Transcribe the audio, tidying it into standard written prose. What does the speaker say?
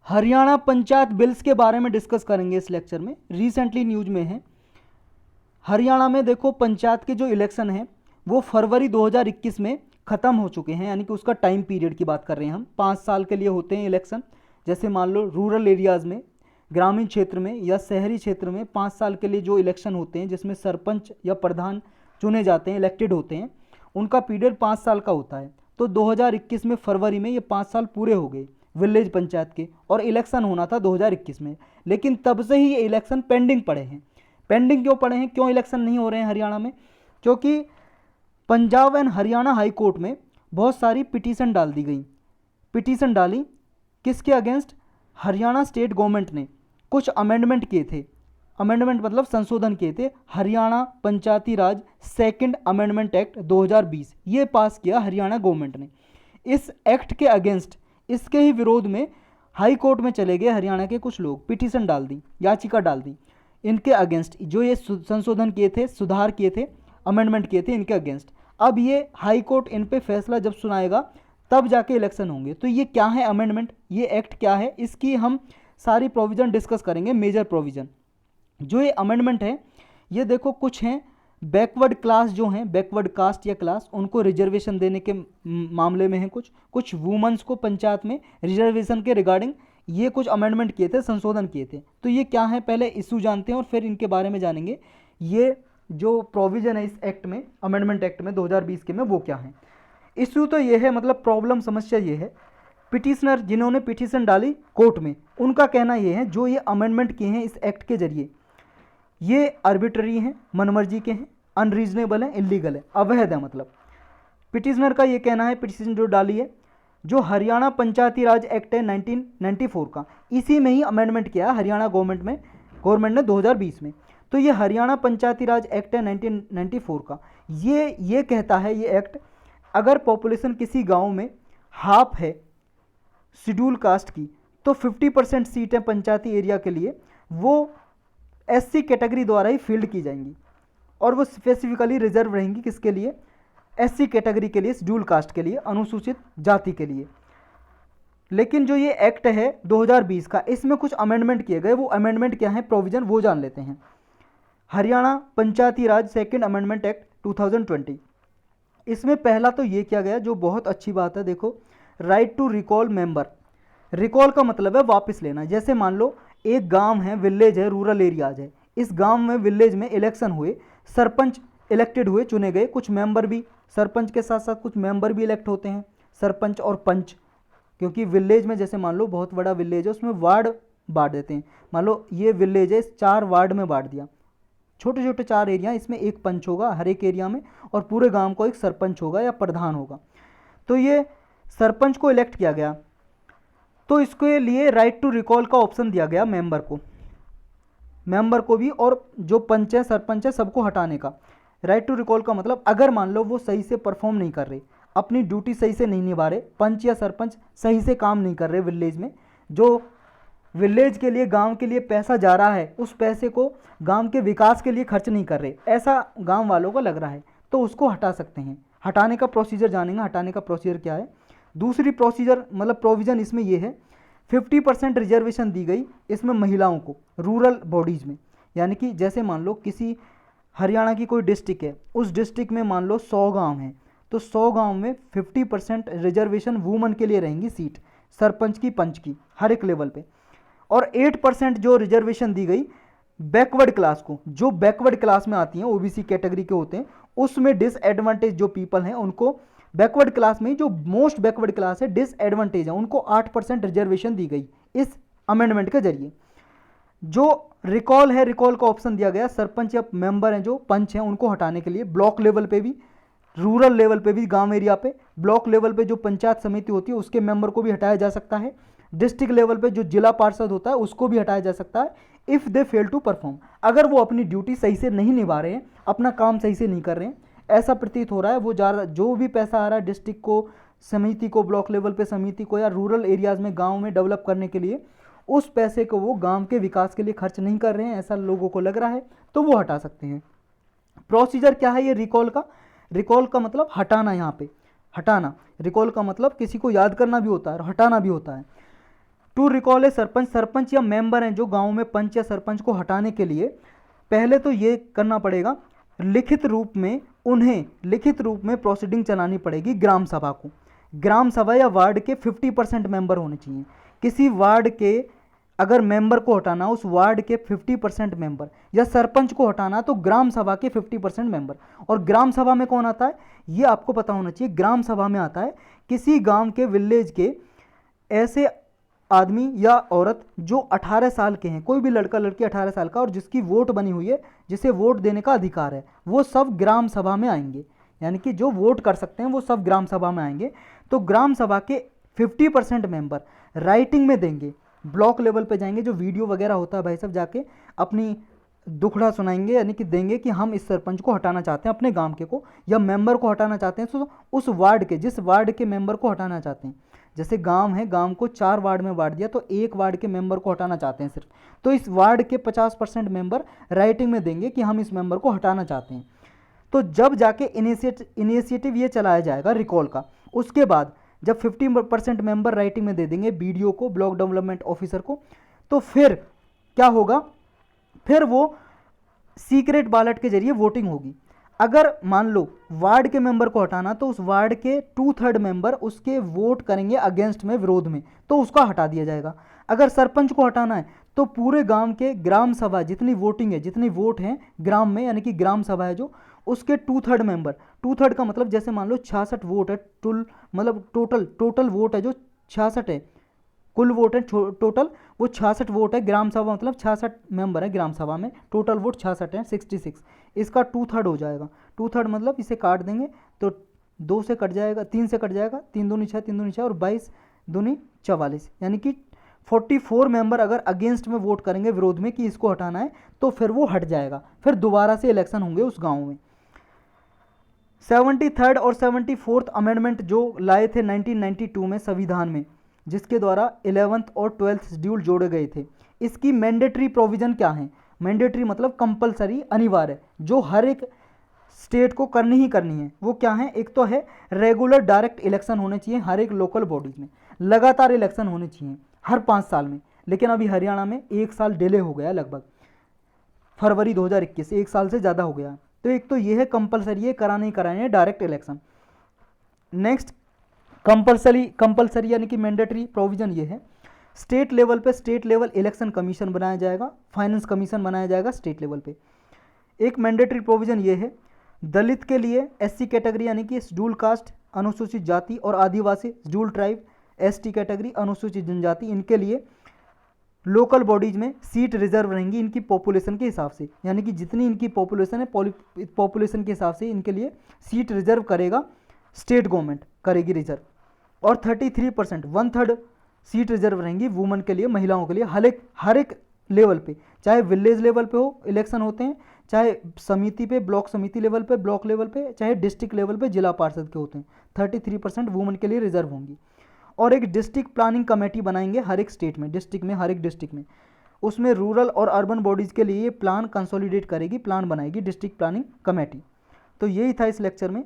Haryana panchayat bills के बारे में डिस्कस करेंगे इस लेक्चर में। रिसेंटली न्यूज में है, हरियाणा में देखो पंचायत के जो इलेक्शन हैं वो फरवरी 2021 में ख़त्म हो चुके हैं, यानी कि उसका टाइम पीरियड की बात कर रहे हैं हम। 5 साल के लिए होते हैं इलेक्शन। जैसे मान लो रूरल एरियाज़ में, ग्रामीण क्षेत्र में या शहरी क्षेत्र में 5 साल के लिए जो इलेक्शन होते हैं जिसमें सरपंच या प्रधान चुने जाते हैं, इलेक्टेड होते हैं, उनका पीरियड 5 साल का होता है। तो 2021 में फरवरी में ये 5 साल पूरे हो गए विलेज पंचायत के, और इलेक्शन होना था 2021 में। लेकिन तब से ही ये इलेक्शन पेंडिंग पड़े हैं। पेंडिंग क्यों पड़े हैं, क्यों इलेक्शन नहीं हो रहे हैं हरियाणा में? क्योंकि Punjab and Haryana high court में बहुत सारी पिटीशन डाल दी गई। पिटीशन डाली किसके अगेंस्ट? हरियाणा स्टेट गवर्नमेंट ने कुछ अमेंडमेंट किए थे। अमेंडमेंट मतलब संशोधन किए थे। हरियाणा पंचायती राज सेकंड अमेंडमेंट एक्ट 2020 ये पास किया हरियाणा गवर्नमेंट ने। इस एक्ट के अगेंस्ट, इसके ही विरोध में हाई कोर्ट में चले गए हरियाणा के कुछ लोग, पिटीशन डाल दी, याचिका डाल दी इनके अगेंस्ट, जो ये संशोधन किए थे, सुधार किए थे, अमेंडमेंट किए थे, इनके अगेंस्ट। अब ये हाई कोर्ट इन पे फैसला जब सुनाएगा तब जाके इलेक्शन होंगे। तो ये क्या है अमेंडमेंट, ये एक्ट क्या है, इसकी हम सारी प्रोविज़न डिस्कस करेंगे, मेजर प्रोविज़न। जो ये अमेंडमेंट है, ये देखो कुछ हैं बैकवर्ड क्लास जो हैं, बैकवर्ड कास्ट या क्लास, उनको रिजर्वेशन देने के मामले में हैं। कुछ वुमेन्स को पंचायत में रिजर्वेशन के रिगार्डिंग ये कुछ अमेंडमेंट किए थे, संशोधन किए थे। तो ये क्या है, पहले इशू जानते हैं और फिर इनके बारे में जानेंगे। ये जो प्रोविज़न है इस एक्ट में, अमेंडमेंट एक्ट में 2020 के में, वो क्या है। इशू तो ये है, मतलब प्रॉब्लम, समस्या ये है, पिटिशनर जिन्होंने पिटीशन डाली कोर्ट में, उनका कहना ये है जो ये अमेंडमेंट किए हैं इस एक्ट के जरिए, ये आर्बिट्ररी हैं, मनमर्जी के हैं, अनरीजनेबल हैं, इलीगल है, अवैध है। मतलब पिटिशनर का ये कहना है, पिटीशन जो डाली है, जो हरियाणा पंचायती राज एक्ट है 1994 का, इसी में ही अमेंडमेंट किया है हरियाणा गवर्नमेंट ने 2020 में। तो ये हरियाणा पंचायती राज एक्ट है 1994 का, ये कहता है ये एक्ट, अगर पॉपुलेशन किसी गांव में हाफ है शेड्यूल कास्ट की, तो 50% सीटें पंचायती एरिया के लिए वो एससी कैटेगरी द्वारा ही फील्ड की जाएंगी, और वो स्पेसिफिकली रिजर्व रहेंगी किसके लिए? एससी कैटेगरी के लिए, शेड्यूल कास्ट के लिए, अनुसूचित जाति के लिए। लेकिन जो ये एक्ट है 2020 का, इसमें कुछ अमेंडमेंट किए गए। वो अमेंडमेंट क्या है, प्रोविजन, वो जान लेते हैं। हरियाणा पंचायती राज सेकंड अमेंडमेंट एक्ट 2020, इसमें पहला तो ये किया गया, जो बहुत अच्छी बात है, देखो, right to recall member. Recall का मतलब है वापस लेना। जैसे मान लो एक गांव है, विलेज है, रूरल एरियाज है, इस गांव में, विलेज में इलेक्शन हुए, सरपंच इलेक्टेड हुए, चुने गए, कुछ मेंबर भी, सरपंच के साथ साथ कुछ मेंबर भी इलेक्ट होते हैं, सरपंच और पंच। क्योंकि विलेज में, जैसे मान लो बहुत बड़ा विलेज है, उसमें वार्ड बांट देते हैं। मान लो ये विलेज है, 4 वार्ड में बांट दिया, छोटे छोटे 4 एरिया, इसमें एक पंच होगा हर एक एरिया में, और पूरे गांव को एक सरपंच होगा या प्रधान होगा। तो ये सरपंच को इलेक्ट किया गया, तो इसके लिए राइट टू रिकॉल का ऑप्शन दिया गया मेंबर को भी, और जो पंच है, सरपंच है, सबको हटाने का। राइट टू रिकॉल का मतलब, अगर मान लो वो सही से परफॉर्म नहीं कर रहे, अपनी ड्यूटी सही से नहीं निभा रहे, पंच या सरपंच सही से काम नहीं कर रहे विलेज में, जो विलेज के लिए, गांव के लिए पैसा जा रहा है, उस पैसे को गांव के विकास के लिए खर्च नहीं कर रहे, ऐसा गांव वालों को लग रहा है, तो उसको हटा सकते हैं। हटाने का प्रोसीजर जानेंगे, हटाने का प्रोसीजर क्या है। दूसरी प्रोसीजर, मतलब प्रोविज़न इसमें यह है, 50% रिजर्वेशन दी गई इसमें महिलाओं को रूरल बॉडीज़ में। यानी कि जैसे मान लो किसी हरियाणा की कोई डिस्ट्रिक्ट है, उस डिस्ट्रिक्ट में मान लो 100 गांव हैं, तो 100 गांव में 50% रिजर्वेशन वुमन के लिए रहेंगी सीट, सरपंच की, पंच की, हर एक लेवल पे। और 8% जो रिजर्वेशन दी गई बैकवर्ड क्लास को, जो बैकवर्ड क्लास में आती हैं, ओबीसी कैटेगरी के होते हैं, उसमें डिसएडवांटेज जो पीपल हैं उनको, बैकवर्ड क्लास में जो मोस्ट बैकवर्ड क्लास है, डिसएडवांटेज है, उनको 8% रिजर्वेशन दी गई इस अमेंडमेंट के जरिए। जो रिकॉल है, रिकॉल का ऑप्शन दिया गया, सरपंच या मेंबर हैं जो पंच हैं उनको हटाने के लिए, ब्लॉक लेवल पे भी, रूरल लेवल पे भी, गांव एरिया पे, ब्लॉक लेवल पे जो पंचायत समिति होती है उसके मेंबर को भी हटाया जा सकता है, डिस्ट्रिक्ट लेवल पे जो जिला पार्षद होता है उसको भी हटाया जा सकता है, if they fail to perform, अगर वो अपनी ड्यूटी सही से नहीं निभा रहे हैं, अपना काम सही से नहीं कर रहे हैं, ऐसा प्रतीत हो रहा है, वो जो भी पैसा आ रहा है डिस्ट्रिक्ट को, समिति को, ब्लॉक लेवल पे समिति को, या रूरल एरियाज़ में गाँव में डेवलप करने के लिए, उस पैसे को वो गांव के विकास के लिए खर्च नहीं कर रहे हैं, ऐसा लोगों को लग रहा है, तो वो हटा सकते हैं। प्रोसीजर क्या है ये रिकॉल का? रिकॉल का मतलब हटाना, यहाँ पे हटाना। रिकॉल का मतलब किसी को याद करना भी होता है और हटाना भी होता है। टू रिकॉल ए सरपंच, सरपंच या मेंबर हैं जो गांव में पंच या सरपंच को हटाने के लिए पहले तो ये करना पड़ेगा, लिखित रूप में उन्हें लिखित रूप में प्रोसीडिंग चलानी पड़ेगी ग्राम सभा को। ग्राम सभा या वार्ड के 50% मेंबर होने चाहिए। किसी वार्ड के अगर मेंबर को हटाना, उस वार्ड के 50% मेंबर, या सरपंच को हटाना तो ग्राम सभा के 50% मेंबर। और ग्राम सभा में कौन आता है ये आपको पता होना चाहिए। ग्राम सभा में आता है किसी गांव के, विलेज के ऐसे आदमी या औरत जो 18 साल के हैं, कोई भी लड़का लड़की 18 साल का और जिसकी वोट बनी हुई है, जिसे वोट देने का अधिकार है, वो सब ग्राम सभा में आएंगे। यानी कि जो वोट कर सकते हैं वो सब ग्राम सभा में आएंगे। तो ग्राम सभा के 50% मेंबर राइटिंग में देंगे, ब्लॉक लेवल पे जाएंगे, जो वीडियो वगैरह होता है भाई साहब, जाके अपनी दुखड़ा सुनाएंगे, यानी कि देंगे कि हम इस सरपंच को हटाना चाहते हैं अपने गांव के को, या मेंबर को हटाना चाहते हैं, तो उस वार्ड के, जिस वार्ड के मेंबर को हटाना चाहते हैं। जैसे गांव है, गांव को 4 वार्ड में बांट दिया, तो एक वार्ड के मेंबर को हटाना चाहते हैं सिर्फ, तो इस वार्ड के 50% मेंबर राइटिंग में देंगे कि हम इस मेंबर को हटाना चाहते हैं। तो जब जाके इनिशिएटिव ये चलाया जाएगा रिकॉल का, उसके बाद जब 50% मेंबर राइटिंग में दे देंगे बीडीओ को, ब्लॉक डेवलपमेंट ऑफिसर को, तो फिर क्या होगा, फिर वो सीक्रेट बैलेट के जरिए वोटिंग होगी। अगर मान लो वार्ड के मेंबर को हटाना, तो उस वार्ड के 2/3 मेंबर उसके वोट करेंगे अगेंस्ट में, विरोध में, तो उसका हटा दिया जाएगा। अगर सरपंच को हटाना है तो पूरे गांव के ग्राम सभा जितनी वोटिंग है, जितनी वोट हैं ग्राम में, यानी कि ग्राम सभा है जो, उसके 2/3 मेंबर, 2/3 का मतलब जैसे मान लो 66 वोट है, मतलब टोटल वोट है जो 66 है, कुल वोट है टोटल वो 66 वोट है। ग्राम सभा मतलब 66 मेंबर है ग्राम सभा में, टोटल वोट 66 है, 66, इसका 2/3 हो जाएगा। 2/3 मतलब इसे काट देंगे तो 2 से कट जाएगा, 3 से कट जाएगा, 3 दूनी 6, 3 दूनी 6 और 22 दूनी 44, यानी कि 44 मेंबर अगर अगेंस्ट में वोट करेंगे, विरोध में, कि इसको हटाना है, तो फिर वो हट जाएगा। फिर दोबारा से इलेक्शन होंगे उस गाँव में। 73rd और 74th अमेंडमेंट जो लाए थे 1992 में संविधान में, जिसके द्वारा 11th और 12th शेड्यूल जोड़े गए थे, इसकी मैंडेटरी प्रोविजन क्या है? मैंडेटरी मतलब कंपलसरी, अनिवार्य, जो हर एक स्टेट को करनी ही करनी है। वो क्या है? एक तो है रेगुलर डायरेक्ट इलेक्शन होने चाहिए हर एक लोकल बॉडीज में, लगातार इलेक्शन होने चाहिए हर 5 साल में। लेकिन अभी हरियाणा में 1 साल डिले हो गया, लगभग फरवरी 2021, 1 साल से ज़्यादा हो गया। तो एक तो ये है कंपलसरी, ये कराने ही कराने हैं डायरेक्ट इलेक्शन। नेक्स्ट कंपलसरी यानी कि मैंडेटरी प्रोविजन ये है, स्टेट लेवल पे स्टेट लेवल इलेक्शन कमीशन बनाया जाएगा, फाइनेंस कमीशन बनाया जाएगा स्टेट लेवल पे। एक मैंडेटरी प्रोविजन ये है, दलित के लिए एससी कैटेगरी यानी कि शेड्यूल कास्ट, अनुसूचित जाति और आदिवासी, शेड्यूल ट्राइब, एसटी कैटेगरी, अनुसूचित जनजाति, इनके लिए लोकल बॉडीज में सीट रिजर्व रहेंगी इनकी पॉपुलेशन के हिसाब से, यानी कि जितनी इनकी पॉपुलेशन है पॉपुलेशन के हिसाब से इनके लिए सीट रिजर्व करेगा, स्टेट गवर्नमेंट करेगी रिजर्व। और 33% 1/3 सीट रिजर्व रहेंगी वुमेन के लिए, महिलाओं के लिए, हर एक लेवल पे, चाहे विलेज लेवल पे हो इलेक्शन होते हैं, चाहे समिति पे, ब्लॉक समिति लेवल पे, ब्लॉक लेवल पे, चाहे डिस्ट्रिक्ट लेवल पे जिला पार्षद के होते हैं, 33% वुमेन के लिए रिजर्व होंगी। और एक डिस्ट्रिक्ट प्लानिंग कमेटी बनाएंगे हर एक स्टेट में, हर एक डिस्ट्रिक्ट में, उसमें रूरल और अर्बन बॉडीज़ के लिए प्लान कंसोलिडेट करेगी, प्लान बनाएगी डिस्ट्रिक्ट प्लानिंग कमेटी। तो यही था इस लेक्चर में।